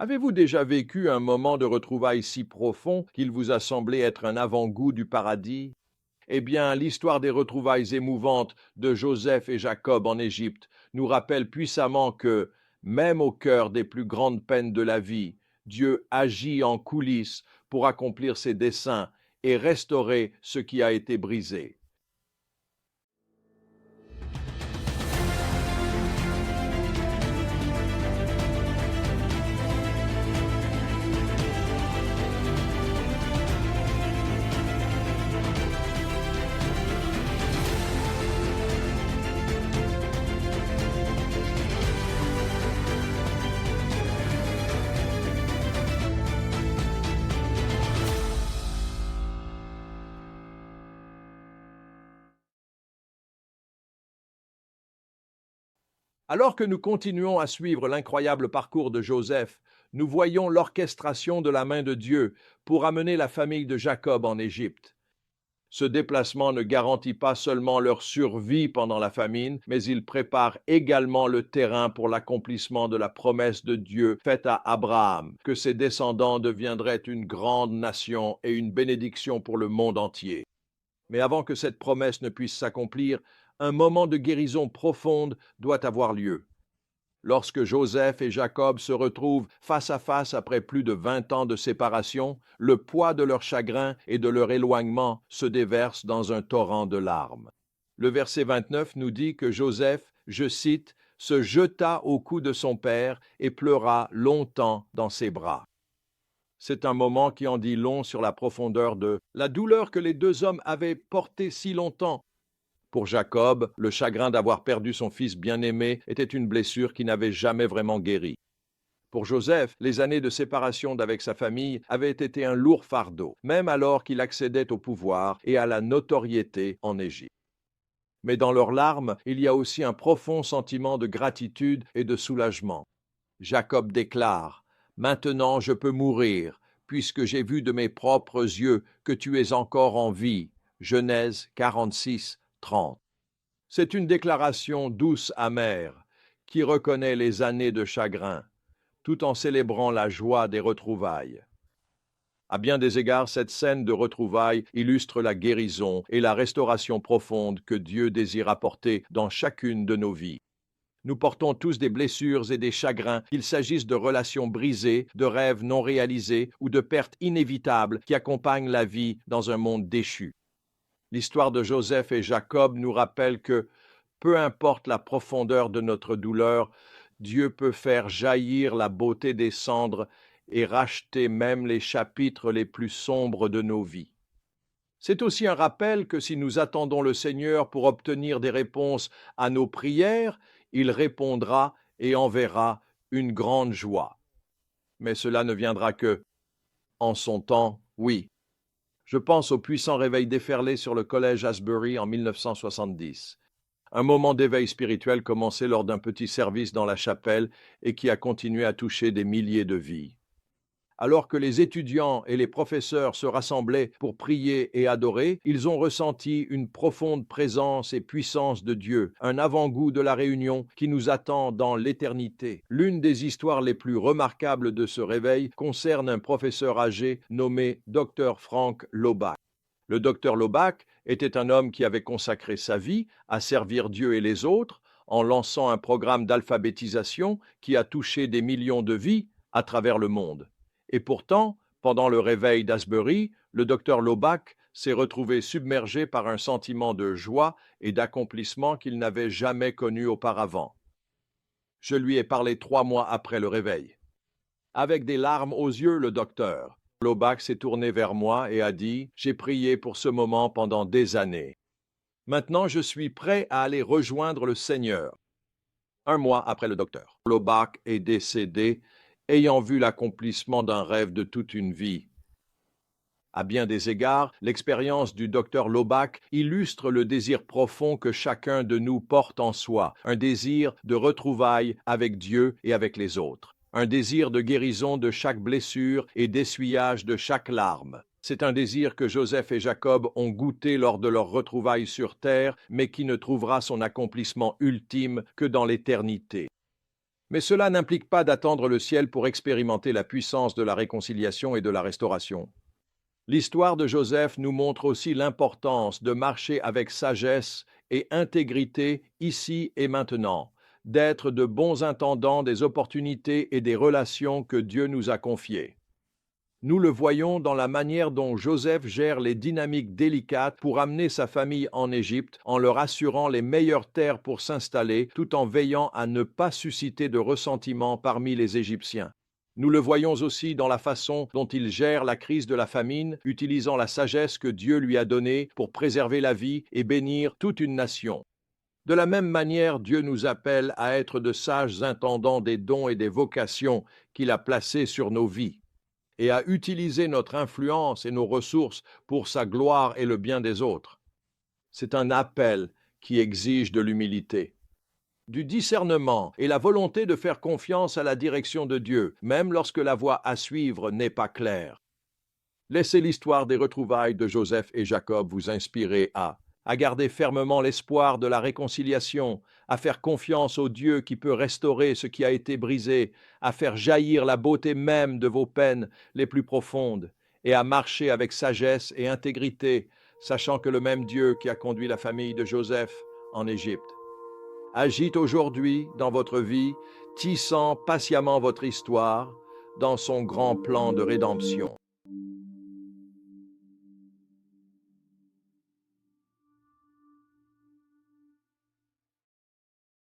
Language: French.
Avez-vous déjà vécu un moment de retrouvailles si profond qu'il vous a semblé être un avant-goût du paradis? Eh bien, l'histoire des retrouvailles émouvantes de Joseph et Jacob en Égypte nous rappelle puissamment que, même au cœur des plus grandes peines de la vie, Dieu agit en coulisses pour accomplir ses desseins et restaurer ce qui a été brisé. Alors que nous continuons à suivre l'incroyable parcours de Joseph, nous voyons l'orchestration de la main de Dieu pour amener la famille de Jacob en Égypte. Ce déplacement ne garantit pas seulement leur survie pendant la famine, mais il prépare également le terrain pour l'accomplissement de la promesse de Dieu faite à Abraham, que ses descendants deviendraient une grande nation et une bénédiction pour le monde entier. Mais avant que cette promesse ne puisse s'accomplir, un moment de guérison profonde doit avoir lieu. Lorsque Joseph et Jacob se retrouvent face à face après plus de 20 ans de séparation, le poids de leur chagrin et de leur éloignement se déverse dans un torrent de larmes. Le verset 29 nous dit que Joseph, je cite, se jeta au cou de son père et pleura longtemps dans ses bras. C'est un moment qui en dit long sur la profondeur de la douleur que les deux hommes avaient portée si longtemps. Pour Jacob, le chagrin d'avoir perdu son fils bien-aimé était une blessure qui n'avait jamais vraiment guéri. Pour Joseph, les années de séparation d'avec sa famille avaient été un lourd fardeau, même alors qu'il accédait au pouvoir et à la notoriété en Égypte. Mais dans leurs larmes, il y a aussi un profond sentiment de gratitude et de soulagement. Jacob déclare, « Maintenant je peux mourir, puisque j'ai vu de mes propres yeux que tu es encore en vie. » Genèse 46, 30. C'est une déclaration douce amère, qui reconnaît les années de chagrin, tout en célébrant la joie des retrouvailles. À bien des égards, cette scène de retrouvailles illustre la guérison et la restauration profonde que Dieu désire apporter dans chacune de nos vies. Nous portons tous des blessures et des chagrins, qu'il s'agisse de relations brisées, de rêves non réalisés ou de pertes inévitables qui accompagnent la vie dans un monde déchu. L'histoire de Joseph et Jacob nous rappelle que, peu importe la profondeur de notre douleur, Dieu peut faire jaillir la beauté des cendres et racheter même les chapitres les plus sombres de nos vies. C'est aussi un rappel que si nous attendons le Seigneur pour obtenir des réponses à nos prières, il répondra et enverra une grande joie. Mais cela ne viendra que en son temps, oui. Je pense au puissant réveil déferlé sur le collège Asbury en 1970. Un moment d'éveil spirituel commencé lors d'un petit service dans la chapelle et qui a continué à toucher des milliers de vies. Alors que les étudiants et les professeurs se rassemblaient pour prier et adorer, ils ont ressenti une profonde présence et puissance de Dieu, un avant-goût de la réunion qui nous attend dans l'éternité. L'une des histoires les plus remarquables de ce réveil concerne un professeur âgé nommé Dr. Frank Laubach. Le docteur Laubach était un homme qui avait consacré sa vie à servir Dieu et les autres en lançant un programme d'alphabétisation qui a touché des millions de vies à travers le monde. Et pourtant, pendant le réveil d'Asbury, le docteur Laubach s'est retrouvé submergé par un sentiment de joie et d'accomplissement qu'il n'avait jamais connu auparavant. Je lui ai parlé 3 mois après le réveil. Avec des larmes aux yeux, le docteur Laubach s'est tourné vers moi et a dit « J'ai prié pour ce moment pendant des années. Maintenant, je suis prêt à aller rejoindre le Seigneur. » 1 mois après le docteur Laubach est décédé, ayant vu l'accomplissement d'un rêve de toute une vie. À bien des égards, l'expérience du docteur Laubach illustre le désir profond que chacun de nous porte en soi, un désir de retrouvailles avec Dieu et avec les autres, un désir de guérison de chaque blessure et d'essuyage de chaque larme. C'est un désir que Joseph et Jacob ont goûté lors de leur retrouvailles sur terre, mais qui ne trouvera son accomplissement ultime que dans l'éternité. Mais cela n'implique pas d'attendre le ciel pour expérimenter la puissance de la réconciliation et de la restauration. L'histoire de Joseph nous montre aussi l'importance de marcher avec sagesse et intégrité ici et maintenant, d'être de bons intendants des opportunités et des relations que Dieu nous a confiées. Nous le voyons dans la manière dont Joseph gère les dynamiques délicates pour amener sa famille en Égypte en leur assurant les meilleures terres pour s'installer tout en veillant à ne pas susciter de ressentiment parmi les Égyptiens. Nous le voyons aussi dans la façon dont il gère la crise de la famine, utilisant la sagesse que Dieu lui a donnée pour préserver la vie et bénir toute une nation. De la même manière, Dieu nous appelle à être de sages intendants des dons et des vocations qu'il a placés sur nos vies, et à utiliser notre influence et nos ressources pour sa gloire et le bien des autres. C'est un appel qui exige de l'humilité, du discernement et la volonté de faire confiance à la direction de Dieu, même lorsque la voie à suivre n'est pas claire. Laissez l'histoire des retrouvailles de Joseph et Jacob vous inspirer à garder fermement l'espoir de la réconciliation, à faire confiance au Dieu qui peut restaurer ce qui a été brisé, à faire jaillir la beauté même de vos peines les plus profondes, et à marcher avec sagesse et intégrité, sachant que le même Dieu qui a conduit la famille de Joseph en Égypte agit aujourd'hui dans votre vie, tissant patiemment votre histoire dans son grand plan de rédemption.